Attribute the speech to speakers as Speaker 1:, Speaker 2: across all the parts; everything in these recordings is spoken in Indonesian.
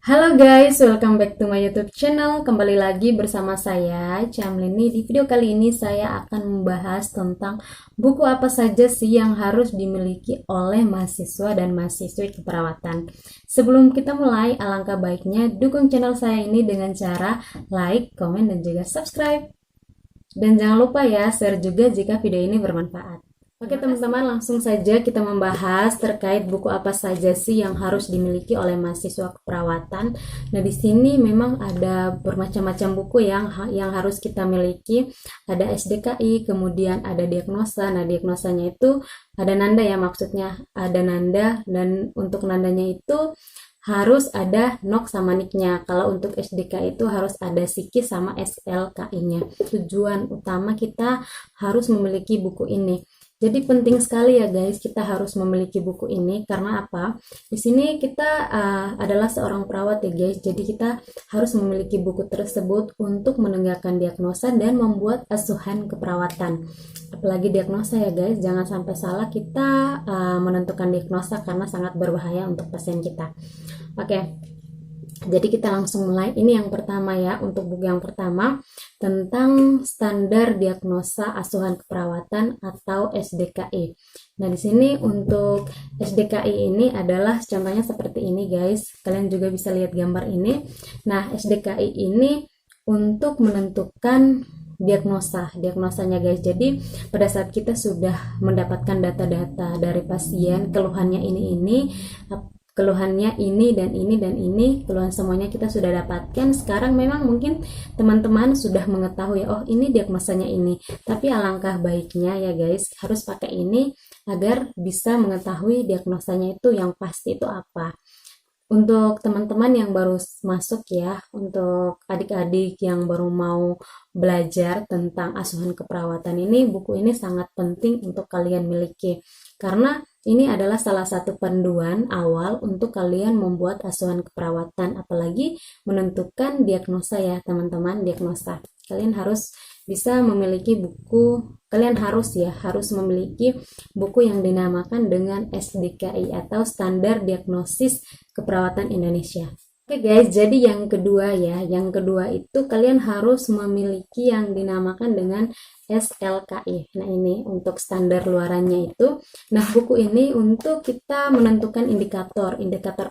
Speaker 1: Halo guys, welcome back to my YouTube channel. Kembali lagi bersama saya, Camlini. Di video kali ini saya akan membahas tentang buku apa saja sih yang harus dimiliki oleh mahasiswa dan mahasiswi keperawatan. Sebelum kita mulai, alangkah baiknya dukung channel saya ini dengan cara like, komen, dan juga subscribe. Dan jangan lupa ya, share juga jika video ini bermanfaat. Oke teman-teman, langsung saja kita membahas terkait buku apa saja sih yang harus dimiliki oleh mahasiswa keperawatan. Nah, di sini memang ada bermacam-macam buku yang harus kita miliki. Ada SDKI, kemudian ada diagnosa. Nah, diagnosanya itu ada nanda ya, maksudnya ada nanda, dan untuk nandanya itu harus ada NOK sama NIK-nya. Kalau untuk SDK itu harus ada psikis sama SLKI-nya. Tujuan utama kita harus memiliki buku ini. Jadi penting sekali ya guys, kita harus memiliki buku ini karena apa? Di sini kita adalah seorang perawat ya guys. Jadi kita harus memiliki buku tersebut untuk menegakkan diagnosa dan membuat asuhan keperawatan. Apalagi diagnosa ya guys, jangan sampai salah kita menentukan diagnosa karena sangat berbahaya untuk pasien kita. Oke. Jadi kita langsung mulai. Ini yang pertama ya, untuk buku yang pertama tentang standar diagnosa asuhan keperawatan atau SDKI. Nah, di sini untuk SDKI ini adalah contohnya seperti ini guys. Kalian juga bisa lihat gambar ini. Nah, SDKI ini untuk menentukan diagnosanya guys. Jadi pada saat kita sudah mendapatkan data-data dari pasien, keluhannya ini dan ini, keluhan semuanya kita sudah dapatkan. Sekarang memang mungkin teman-teman sudah mengetahui, oh ini diagnosanya ini, tapi alangkah baiknya ya guys, harus pakai ini agar bisa mengetahui diagnosanya itu yang pasti itu apa. Untuk teman-teman yang baru masuk ya, untuk adik-adik yang baru mau belajar tentang asuhan keperawatan ini, buku ini sangat penting untuk kalian miliki. Karena ini adalah salah satu panduan awal untuk kalian membuat asuhan keperawatan, apalagi menentukan diagnosa ya teman-teman, diagnosa. Kalian harus bisa memiliki buku, harus memiliki buku yang dinamakan dengan SDKI atau Standar Diagnosis Keperawatan Indonesia. Oke guys, jadi yang kedua itu kalian harus memiliki yang dinamakan dengan SLKI. Nah, ini untuk standar luarannya itu. Nah, buku ini untuk kita menentukan indikator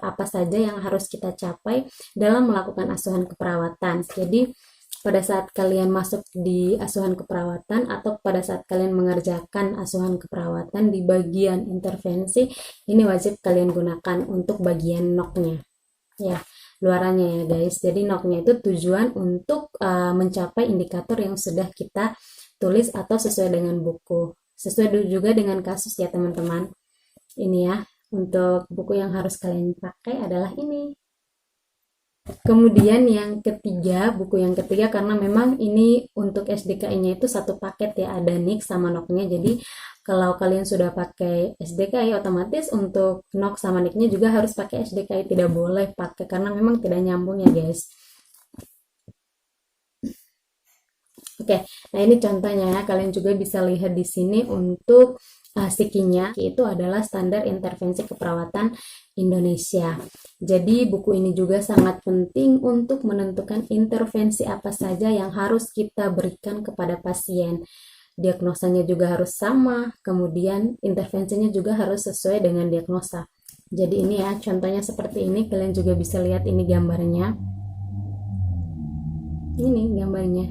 Speaker 1: apa saja yang harus kita capai dalam melakukan asuhan keperawatan. Jadi pada saat kalian masuk di asuhan keperawatan atau pada saat kalian mengerjakan asuhan keperawatan di bagian intervensi, ini wajib kalian gunakan untuk bagian NOK-nya ya, luarannya ya guys. Jadi NOK-nya itu tujuan untuk mencapai indikator yang sudah kita tulis atau sesuai dengan buku, sesuai juga dengan kasus ya teman-teman. Ini ya, untuk buku yang harus kalian pakai adalah ini. Kemudian buku yang ketiga karena memang ini untuk SDKI-nya itu satu paket ya, ada NIK sama NOK-nya. Jadi kalau kalian sudah pakai SDKI, otomatis untuk NOK sama NIK-nya juga harus pakai SDKI, tidak boleh pakai karena memang tidak nyambung ya guys. Oke, nah ini contohnya ya, kalian juga bisa lihat di sini untuk SIKI-nya, itu adalah Standar Intervensi Keperawatan Indonesia. Jadi buku ini juga sangat penting untuk menentukan intervensi apa saja yang harus kita berikan kepada pasien. Diagnosanya juga harus sama, kemudian intervensinya juga harus sesuai dengan diagnosa. Jadi ini ya, contohnya seperti ini, kalian juga bisa lihat ini gambarnya. Ini gambarnya.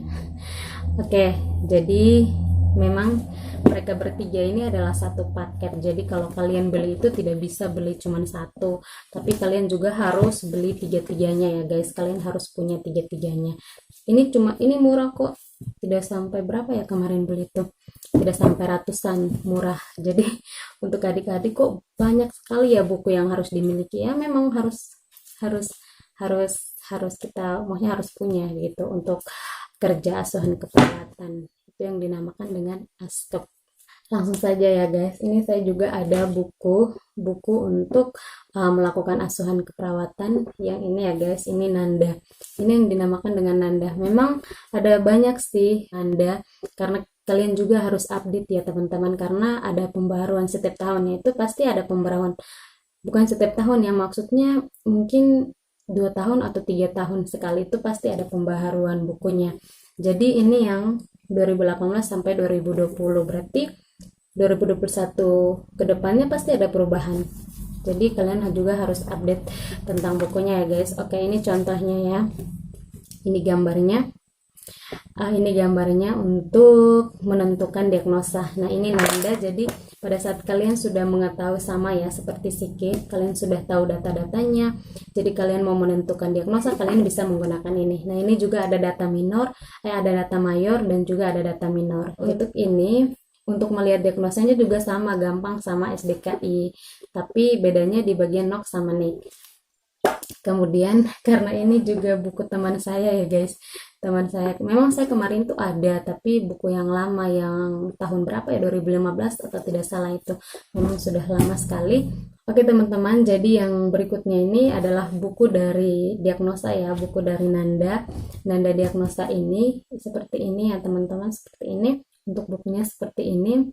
Speaker 1: Oke, jadi memang mereka bertiga ini adalah satu paket. Jadi kalau kalian beli itu tidak bisa beli cuma satu, tapi kalian juga harus beli tiga-tiganya ya guys. Kalian harus punya tiga-tiganya. Ini murah kok. Tidak sampai berapa ya kemarin beli itu? Tidak sampai ratusan, murah. Jadi untuk adik-adik kok banyak sekali ya buku yang harus dimiliki. Ya memang harus kita maunya harus punya gitu untuk kerja asuhan keperawatan. Itu yang dinamakan dengan ASKEP. Langsung saja ya guys, ini saya juga ada buku untuk melakukan asuhan keperawatan. Yang ini ya guys, ini Nanda. Ini yang dinamakan dengan Nanda. Memang ada banyak sih Nanda, karena kalian juga harus update ya teman-teman, karena ada pembaruan setiap tahunnya, itu pasti ada pembaruan. Bukan setiap tahun ya, maksudnya mungkin 2 tahun atau 3 tahun sekali itu pasti ada pembaharuan bukunya. Jadi ini yang 2018 sampai 2020, berarti 2021 ke depannya pasti ada perubahan. Jadi kalian juga harus update tentang bukunya ya guys. Oke, ini contohnya ya. Ini gambarnya. Ini gambarnya untuk menentukan diagnosa. Nah, ini Nanda. Jadi pada saat kalian sudah mengetahui sama ya seperti psiki, kalian sudah tahu data-datanya. Jadi kalian mau menentukan diagnosa, kalian bisa menggunakan ini. Nah, ini juga ada data minor, ada data mayor dan juga ada data minor. Untuk ini, untuk melihat diagnosanya juga sama, gampang sama SDKI. Tapi bedanya di bagian NOC sama NIC. Kemudian karena ini juga buku teman saya ya guys, teman saya memang saya kemarin tuh ada, tapi buku yang lama yang tahun berapa ya, 2015 atau tidak salah, itu memang sudah lama sekali. Oke teman-teman, jadi yang berikutnya ini adalah buku dari diagnosa ya, buku dari Nanda diagnosa. Ini seperti ini ya teman-teman, seperti ini untuk bukunya, seperti ini.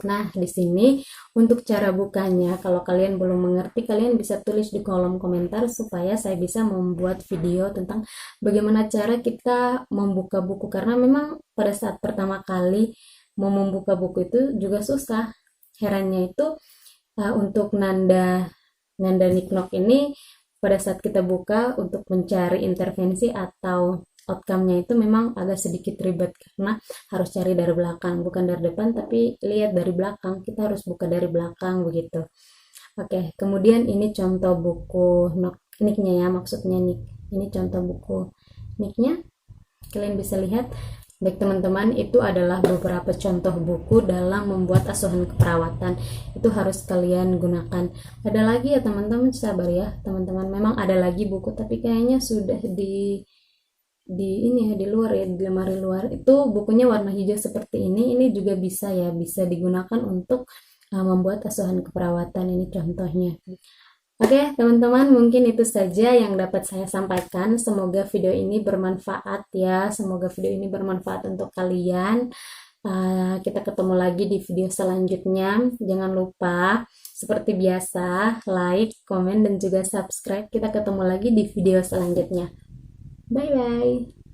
Speaker 1: Nah, di sini untuk cara bukanya, kalau kalian belum mengerti, kalian bisa tulis di kolom komentar supaya saya bisa membuat video tentang bagaimana cara kita membuka buku. Karena memang pada saat pertama kali mau membuka buku itu juga susah. Herannya itu untuk Nanda Niknok ini, pada saat kita buka untuk mencari intervensi atau outcome-nya itu memang agak sedikit ribet karena harus cari dari belakang, bukan dari depan tapi lihat dari belakang, kita harus buka dari belakang begitu. Oke, kemudian ini contoh buku nicknya ya, maksudnya nick, ini contoh buku nicknya, kalian bisa lihat. Baik teman-teman, itu adalah beberapa contoh buku dalam membuat asuhan keperawatan, itu harus kalian gunakan. Ada lagi ya teman-teman, sabar ya teman-teman, memang ada lagi buku tapi kayaknya sudah di ini ya, di luar ya, di lemari luar. Itu bukunya warna hijau seperti ini juga bisa ya, bisa digunakan untuk membuat asuhan keperawatan. Ini contohnya. Oke teman-teman, mungkin itu saja yang dapat saya sampaikan. Semoga video ini bermanfaat ya, semoga video ini bermanfaat untuk kalian. Kita ketemu lagi di video selanjutnya. Jangan lupa seperti biasa like, komen dan juga subscribe. Kita ketemu lagi di video selanjutnya. Bye bye.